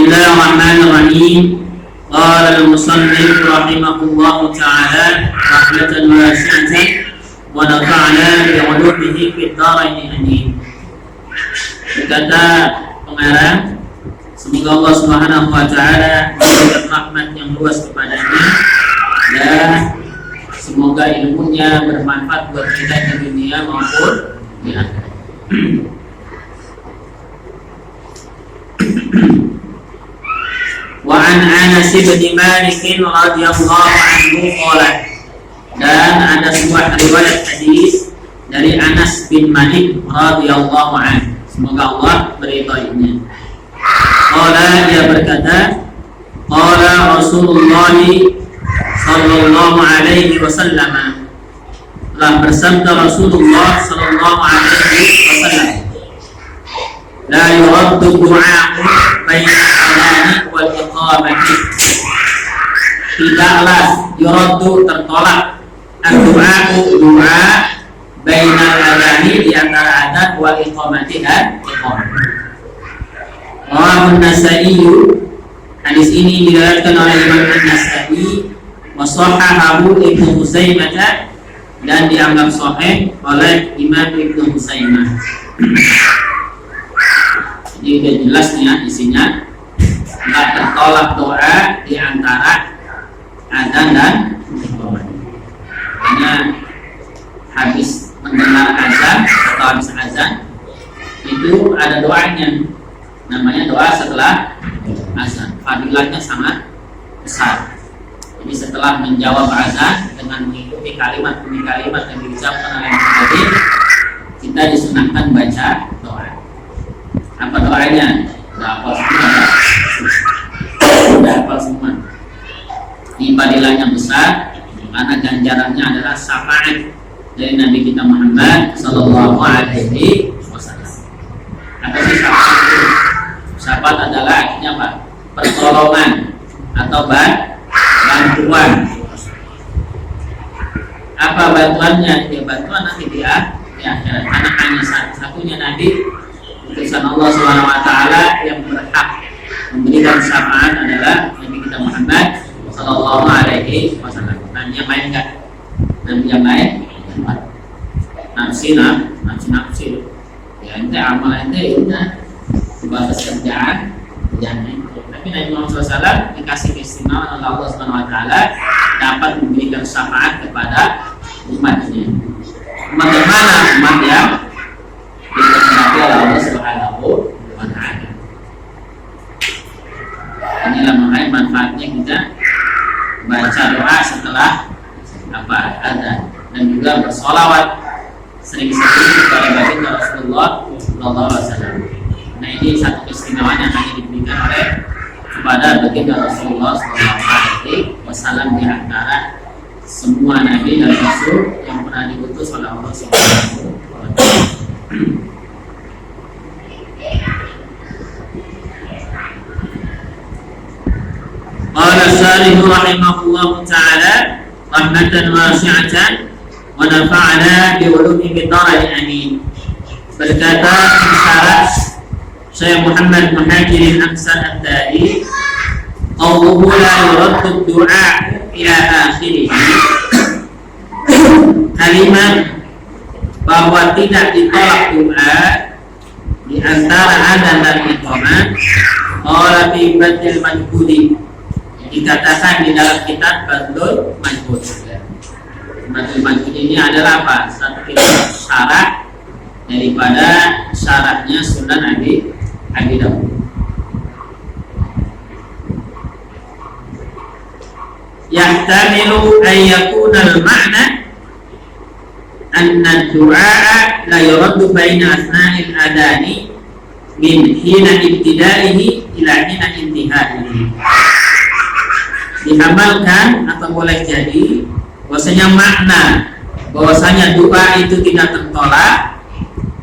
Bismillahirrahmanirrahim. Qala al-musannif rahimahullahu ta'ala rahmatan wasi'atan wa nafa'ana bi 'ulumihi fid dharain amin. Berkata pengarang, semoga Allah Subhanahu wa taala memberikan rahmat yang luas kepadanya dan semoga ilmunya bermanfaat buat kita di dunia maupun di akhirat. Wa an Anas bin Malik radhiyallahu anhu qala, dan ada sebuah riwayat hadis dari Anas bin Malik radhiyallahu anhu, semoga Allah meridainya. Qala, dia berkata, qala Rasulullah sallallahu alaihi wasallam, telah bersabda Rasulullah sallallahu alaihi wasallam, la yuraddu du'a'u baina al-adhan wal iqamati, tidaklah yuraddu tertolak ad-du'a'u du'a baina al-adhan, di antara adzan wal iqamati dan iqamah. Rawahu An-Nasa'i, hadis ini diriwayatkan oleh Imam An-Nasa'i, wa shahahahu Ibnu Huzaimah, dan dianggap sahih oleh Imam Ibnu Huzaimah. Jadi udah jelas nih ya isinya, nggak tertolak doa di antara adzan dan iqamah. Hanya habis mendengar azan atau habis azan itu ada doanya, namanya doa setelah azan. Fadilahnya sangat besar. Jadi setelah menjawab azan dengan mengikuti kalimat demi kalimat yang diucapkan oleh muadzin, kita disunahkan baca doa. Apa doanya? Udah hafal semua? Udah hafal semua. Ini fadilahnya besar karena ganjarannya adalah syafaat dari Nabi kita Muhammad sallallahu alaihi wasallam. Apa sih syafaat itu? Syafaat adalah artinya apa? Pertolongan atau bantuan. Apa bantuannya? Ya bantuan nanti di akhirat. Karena hanya satu-satunya Nabi utusan Allah Subhanahu wa taala yang berhak memberikan syafaat adalah Nabi kita Muhammad sallallahu alaihi wasallam. Dan yang lain enggak? Dan yang lain nafsi. Ya ente amal ente itu sebatas kerjaan jangan. Tapi Nabi Muhammad SAW dikasih keistimewaan oleh Allah Subhanahu wa taala dapat memberikan syafaat kepada umatnya. Umat yang mana? Umat yang dikehendaki oleh Allah Subhanahu wa taala. Inilah makanya manfaatnya kita baca doa setelah azan dan juga bersolawat sering-sering kepada baginda Rasulullah sallallahu alaihi wasallam. Nah, ini satu keistimewaan yang hanya diberikan oleh kepada baginda Rasulullah sallallahu alaihi wasallam di antara semua nabi dan rasul yang pernah diutus oleh Allah Subhanahu wa taala. Qala Syarih rahimahullahu taala rahmatan wasi'atan wa nafa'ana bi ulumi bid-dharain amin. Berkata Syarah Syekh Muhammad Muhajirin Ansar Ad-Dari, qawluhu la yuraddu du'a ila akhirih, kalimat bahwa tidak ditolak doa di antara adzan dan iqamah, qala fi Badil Majhudi, dikatakan di dalam kitab Badul Majhud. Badul Majhud ini adalah apa? Satu kitab syarah daripada syarahnya Sunan Abi Dawud. Yahtamilu an yakuna al-ma'na anna ad-du'a la yuraddu baina asna'il adani min hina ibtida'ihi ila hina intihaihi. Diamalkan atau boleh jadi bahwasanya makna bahwasanya doa itu tidak tertolak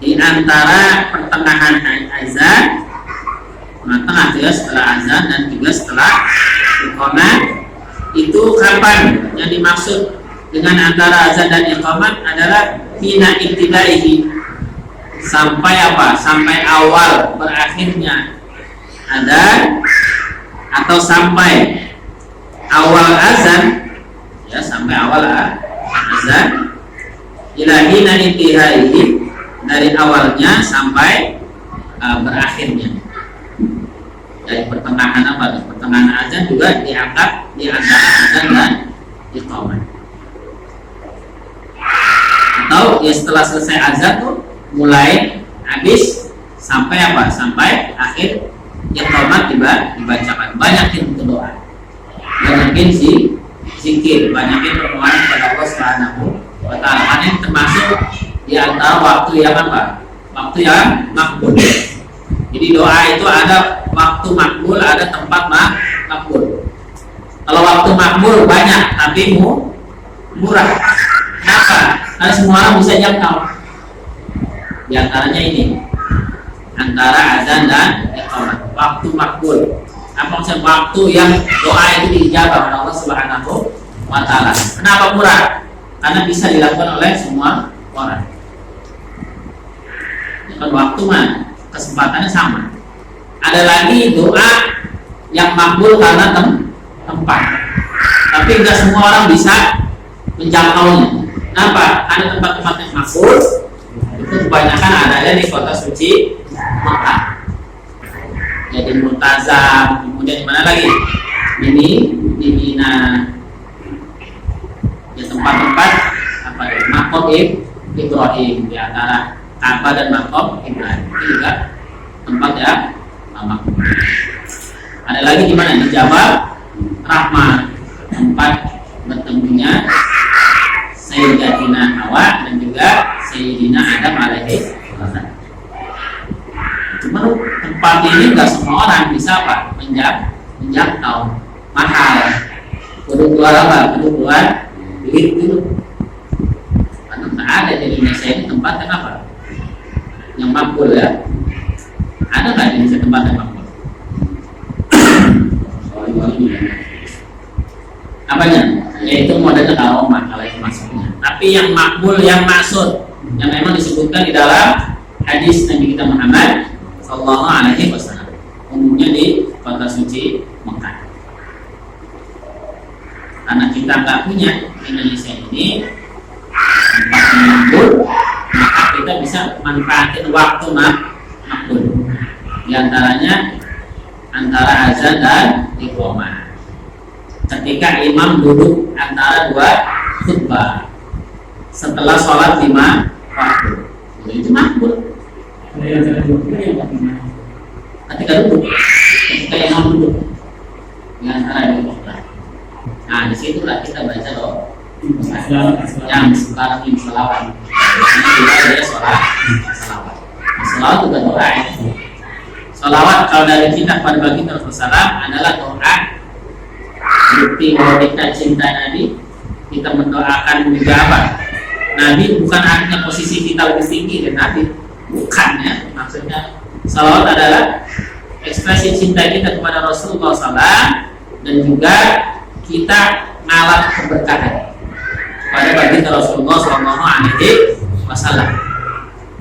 di antara pertengahan azan, tengah juga setelah azan dan juga setelah iqamah. Itu kapan yang dimaksud dengan antara azan dan iqamah adalah hina ibtidaihi, sampai apa? Sampai awal berakhirnya adzan atau sampai awal azan, ya sampai awal azan, ilahina intihaihi, dari awalnya sampai berakhirnya. Dari pertengahan pertengahan azan juga diangkat di antara azan dan iqamah. Atau ya setelah selesai azan tuh mulai habis sampai sampai akhir iqamah dibacakan. Banyakin berdoa, banyakin zikir, banyakin permohonan kepada Allah Subhanahu wa Ta'ala. Ini termasuk di antara waktu yang waktu yang makbul. Jadi doa itu ada waktu makbul, ada tempat makbul. Kalau waktu makbul banyak tapi murah. Kenapa? Karena semua orang bisa jangkau. Di antaranya ini, antara azan dan iqamah, waktu makbul. Apa maksudnya waktu yang doa itu diijabah oleh Allah Subhanahu wa Ta'ala? Kenapa murah? Karena bisa dilakukan oleh semua orang. Kan waktu kesempatannya sama. Ada lagi doa yang makbul karena tempat, tapi tidak semua orang bisa menjangkaunya. Kenapa? Ada tempat-tempat yang makbul itu kebanyakan adanya di kota suci Makkah. Jadi Multazam, kemudian di mana lagi? Ini di Mina. Ya, tempat-tempat Maqam Ibrahim, di antara Ka'bah dan Maqam Ibrahim. Ini juga tempat yang makbul. Ada lagi di mana? Di Jabal Rahmah, tempat bertemunya Sayyidatina Hawa dan juga Sayyidina Adam alaihi salam. Cuma tempat ini nggak semua orang bisa menjangkau, mahal. Kudu keluar duit dulu. Karena nggak ada di Indonesia ini tempat yang yang makbul ya. Ada nggak di Indonesia tempat yang makbul? Apanya? Yaitu modelnya karomah kalau itu maksudnya. Tapi yang makbul, yang maksud, yang memang disebutkan di dalam hadis Nabi kita Muhammad Sallallahu Alaihi Wasallam, umumnya di kota suci Mekah. Karena kita nggak punya Indonesia ini tempat yang makbul, maka kita bisa manfaatin waktu makbul. Di antaranya antara azan dan iqamah. Ketika imam duduk antara dua khutbah setelah sholat 5 waktu, itu makbul. Ketika duduk, ketika imam duduk di antara dua khutbah, nah disitulah kita baca yang sekarang ini selawat. Ini juga ada sholat selawat. Selawat juga doa. Selawat kalau dari kita pada baginda Rasulullah adalah doa bukti bahwa kita cinta Nabi. Kita mendoakan juga Nabi, bukan artinya posisi kita lebih tinggi dari Nabi, bukan ya. Maksudnya salawat adalah ekspresi cinta kita kepada Rasulullah SAW dan juga kita ngalap keberkahan pada baginda Rasulullah SAW.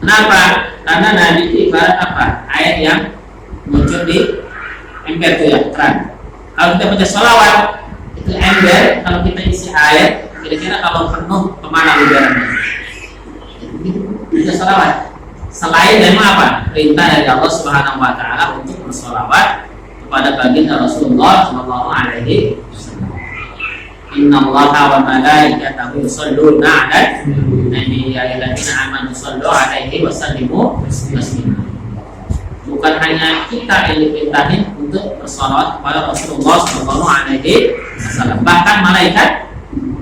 Kenapa? Karena Nabi itu ibarat air yang muncul di ember itu ya, keran. Kalau kita baca sholawat itu ember, kalau kita isi air, kira-kira kalau penuh kemana udaranya? Kita sholawat. Selain memang perintah dari Allah Subhanahu Wa Taala untuk bersholawat kepada baginda Rasulullah Sallallahu Alaihi Wasallam. Inna Allaha wa malaikatahu yusholluna 'alan nabi ya ayyuhalladzina amanu shollu 'alaihi wa sallimu taslima. Bukan hanya kita yang diperintahkan untuk bersalawat kepada Rasulullah Sallallahu Alaihi Wasallam, bahkan malaikat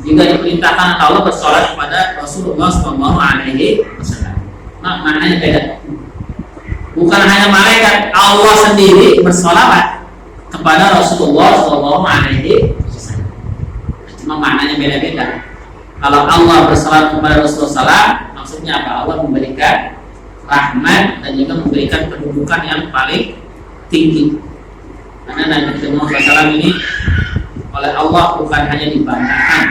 juga diperintahkan Allah bersalawat kepada Rasulullah Sallallahu Alaihi Wasallam. Nah, maknanya beda. Bukan hanya malaikat, Allah sendiri bersalawat kepada Rasulullah Sallallahu Alaihi Wasallam. Cuma maknanya beda-beda. Kalau Allah bersalawat kepada Rasulullah SAW, maksudnya apa? Allah memberikan rahmat dan juga memberikan kedudukan yang paling tinggi. Karena Nabi Muhammad SAW ini oleh Allah bukan hanya dibanggakan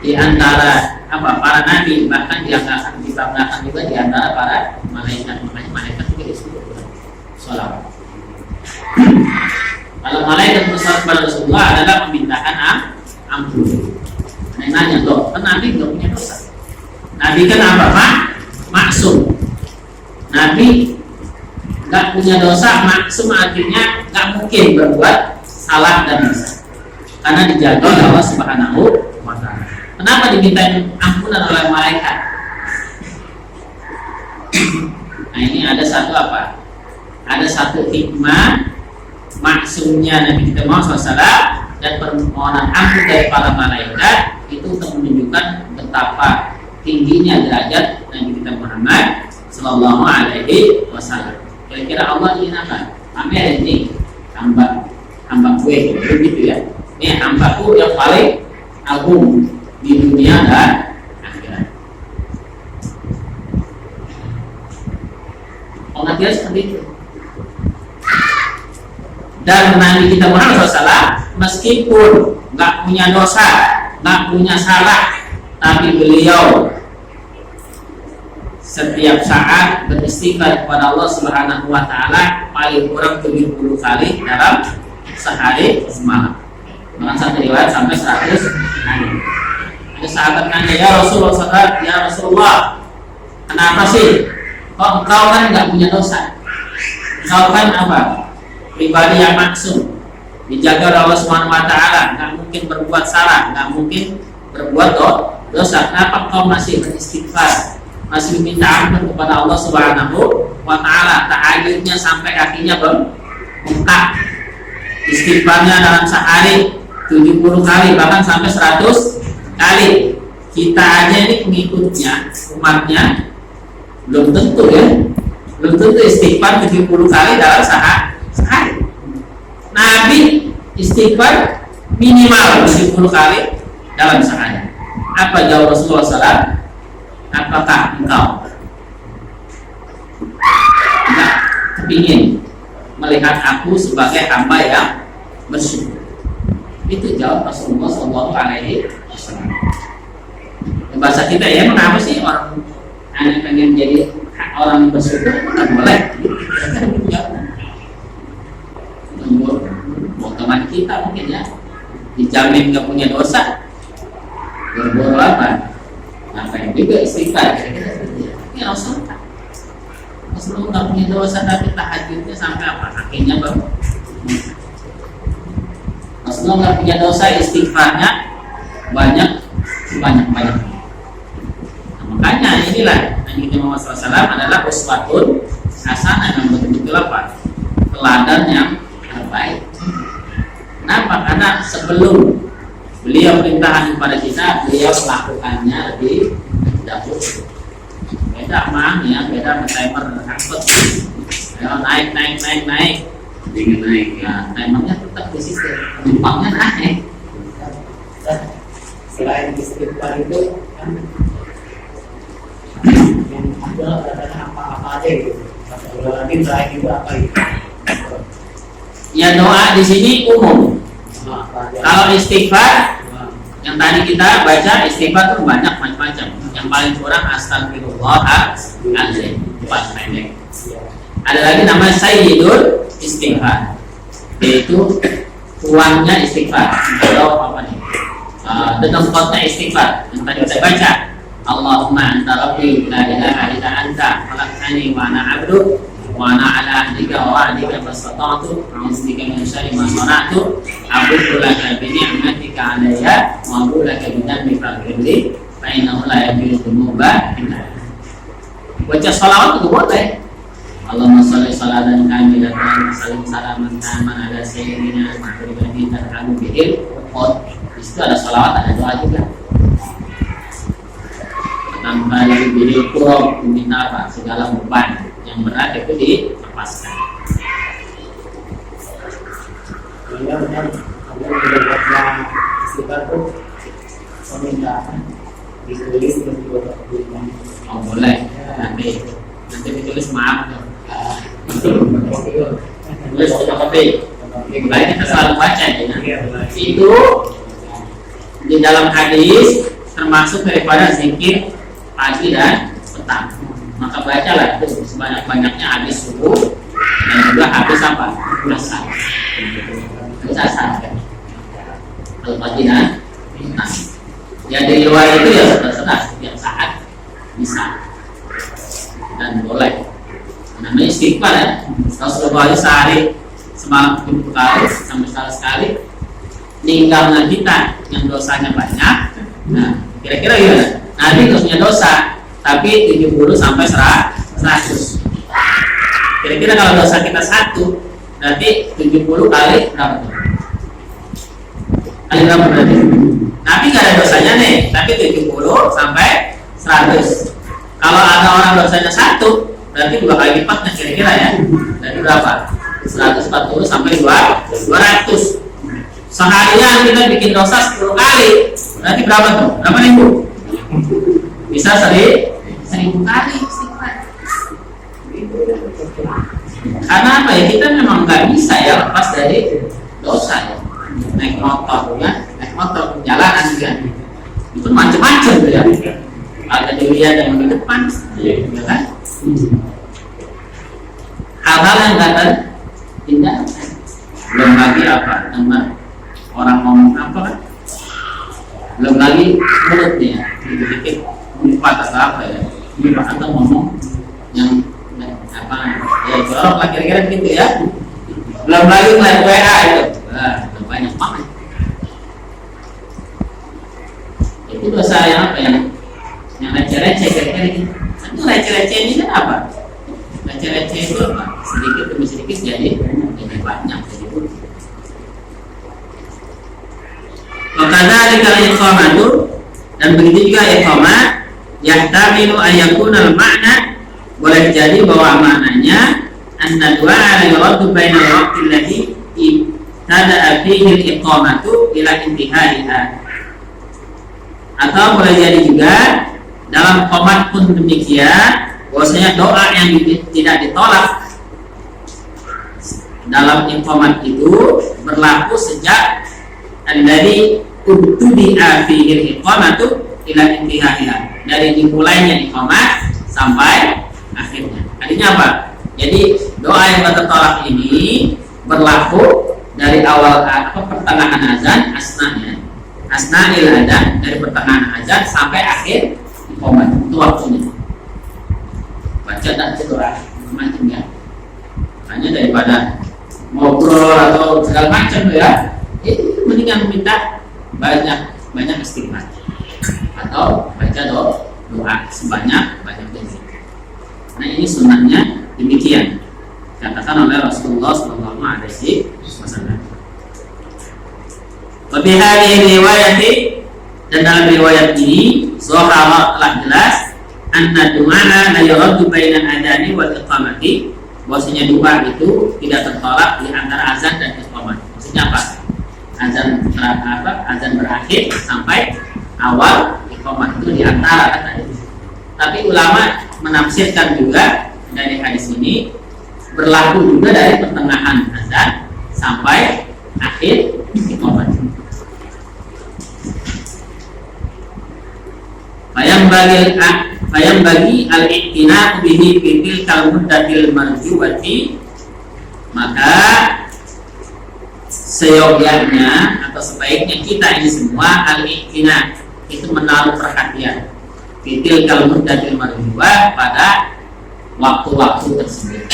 di antara para nabi, bahkan dibanggakan juga di antara para malaikat. Makanya malaikat juga disebut sholawat. Kalau malaikat bersalat kepada Rasulullah adalah memintakan ampun. Nanya loh, kan Nabi nggak punya dosa. Nabi kan apa pak? Maksum. Nabi nggak punya dosa, maksum artinya nggak mungkin berbuat salah dan dosa, karena dijaga oleh Allah Subhanahu wa Ta'ala. Kenapa dimintain ampunan oleh malaikat? Nah ini ada satu apa? Ada satu hikmah maksumnya Nabi kita Muhammad SAW dan permohonan ampun dari para malaikat itu untuk menunjukkan betapa tingginya derajat Nabi kita Muhammad Sallallahu Alaihi Wasallam. Kira-kira Allah ingin apa? Amin ini hamba gue, begitu ya. Ini hambaku yang paling agung di dunia dan akhirat. Pengertian seperti itu. Dan Nabi kita Muhammad SAW meskipun nggak punya dosa, nggak punya salah, tapi beliau setiap saat beristighfar kepada Allah Subhanahu wa Ta'ala paling kurang 70 kali dalam sehari semalam. Bahkan satu riwayat sampai 100 kali. Ada sahabat nanya, ya Rasulullah, ya Rasulullah, kenapa sih? Kok engkau kan nggak punya dosa? Engkau kan apa? Pribadi yang maksum, dijaga oleh Allah Subhanahu wa Ta'ala, nggak mungkin berbuat salah, nggak mungkin berbuat dosa. Kenapa kau masih beristighfar, masih meminta ampun kepada Allah Subhanahu wa Ta'ala? Tahajudnya sampai kakinya bengkak, istighfarnya dalam sehari 70 kali, bahkan sampai 100 kali. Kita aja ini pengikutnya, umatnya, belum tentu ya, belum tentu istighfar 70 kali dalam sehari. Nabi istighfar minimal 70 kali dalam sehari. Apa jawab Rasulullah SAW? Apakah engkau tidak kepingin melihat aku sebagai hamba yang bersyukur? Itu jawab Rasulullah SAW. Bahasa kita ya, emang apa sih orang yang pengen jadi orang yang bersyukur? Nggak boleh. Mau teman kita mungkin ya dijamin nggak punya dosa, berbuat apa? Ngapain juga istighfar? Ini Rasulullah nggak punya dosa tapi tahajudnya sampai apa? Akhirnya baru Rasulullah nggak punya dosa, istighfarnya banyak. Nah, makanya inilah Nabi Muhammad SAW adalah uswatun hasanah, yang betul-betul apa? Teladan yang terbaik. Kenapa? Karena sebelum beliau perintahkan kepada kita, beliau melakukannya lebih dahulu. Beda mah ya, beda timer angkut. Ayo naik. Dengan naik ya, timernya tetap di situ, penumpangnya naik. Selain istighfar itu kan yang ada apa-apa aja gitu. Lagi selain itu apa itu? Ya doa di sini umum. Kalau istighfar yang tadi kita baca, istighfar itu banyak macam-macam. Yang paling kurang astagfirullahaladzim, 4 pendek. Ada lagi namanya sayyidul istighfar, yaitu tuannya istighfar. Atau apa nih? Dengan kota istighfar yang tadi kita baca. Allahumma anta rabbi la ilaha illa anta khalaqtani wa ana 'abduk wa ana ala ahdika wa wa'dika mastata'tu a'udzubika min syarri ma sana'tu a'udzu laka bi ni'matika 'alayya wa a'udzu laka bi dhanbi faghfirli fa innahu la yaghfiru dzunuba illa anta. Baca shalawat itu boleh. Allahumma shalli shalatan kamilatan wa sallim salaman taman ala sayyidina Muhammadin tarhamu bihil qad. Di situ ada shalawat, ada doa juga. Tanpa diberi kurang meminta apa, segala beban yang berat itu dilepaskan. Benar-benar ada istighfar tuh permintaan ditulis dan juga tertuliskan. Oh boleh, nanti ditulis maaf dong. Tulis fotokopi. Baik, kita selalu baca ya. Itu di dalam hadis termasuk daripada zikir pagi dan petang. Maka bacalah itu sebanyak-banyaknya habis subuh dan juga habis apa? asar. Habis asar kan. Al-Fatihah. Nah, ya di luar itu ya terserah setiap saat bisa dan boleh. Namanya istighfar ya. Rasulullah sehari semalam 70 kali sampai sekali ninggalnya kita yang dosanya banyak. Nah, kira-kira gimana? Nanti terusnya dosa tapi 70 sampai 100. Kira-kira kalau dosa kita 1 berarti 70 kali berapa tuh? Kali berapa berarti? Nabi nggak ada dosanya nih, tapi 70 sampai 100. Kalau ada orang dosanya 1, berarti 2 kali lipatnya kira-kira ya. Berarti berapa? 140 sampai 200. Seharian kita bikin dosa 10 kali, berarti berapa tuh? Berapa ribu? Bisa 1000 kali istighfar. Karena apa ya, kita memang nggak bisa ya lepas dari dosa ya. Naik motor ya, naik motor jalanan ya, itu macam-macam ya. Ada dilihat yang di depan, ya kan? Hal-hal yang nggak terhindarkan. Belum lagi apa, teman orang ngomong apa kan? Belum lagi mulutnya, dikit-dikit mengumpat atau apa ya, atau ngomong yang apa ya jorok lah kira-kira gitu ya. Belum lagi ngeliat WA itu, udah banyak banget. Itu dosa yang apa yang receh-receh kira-kira gitu. Itu receh-receh ini kan apa? Receh-receh itu apa? Sedikit demi sedikit jadi banyak. Makanya dikali iqamatu, dan begitu juga iqamah yahtamilu ayyakunal makna, boleh jadi bahwa maknanya anna du'a la yuraddu bainal waqti alladhi ibtada'a fihi al-iqamatu ila intihaiha. Atau boleh jadi juga dalam qomat pun demikian, bahwasanya doa yang tidak ditolak dalam iqamat itu berlaku sejak alladhi ubtudi'a fihi al-iqamatu ila intihaiha, dari dimulainya iqamat sampai akhirnya. Artinya apa? Jadi doa yang tertolak ini berlaku dari awal pertengahan azan, asna'il azan, dari pertengahan azan sampai akhir iqamah. Itu waktunya. Baca dan doa macam ya. Hanya daripada ngobrol atau segala macam ya, itu mendingan minta banyak istighfar atau baca doa sebanyak-banyaknya. Nah, ini sunnahnya demikian katakan oleh Rasulullah SAW. Lebih hari riwayati, dan dalam riwayat ini Zohara telah jelas anna du'ana la yuraddu bainal adani wal iqamati, bahwasanya doa itu tidak tertolak di antara azan dan iqamah. Maksudnya apa? Azan berakhir sampai awal iqamah itu di antara kata itu. Tapi ulama menafsirkan juga dari hadis ini berlaku juga dari pertengahan azan sampai akhir iqamah. Bayang bagi al-i'tina bihi fitil kalmuddatil marjuwati, maka seyogyanya atau sebaiknya kita ini semua al-i'tina itu menaruh perhatian fitil kalmuddatil marjuwah pada waktu-waktu tersebut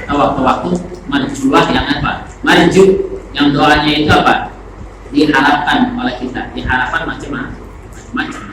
atau waktu-waktu marjuwah yang apa? Marju yang doanya itu apa? Diharapkan oleh kita, diharapkan macam-macam.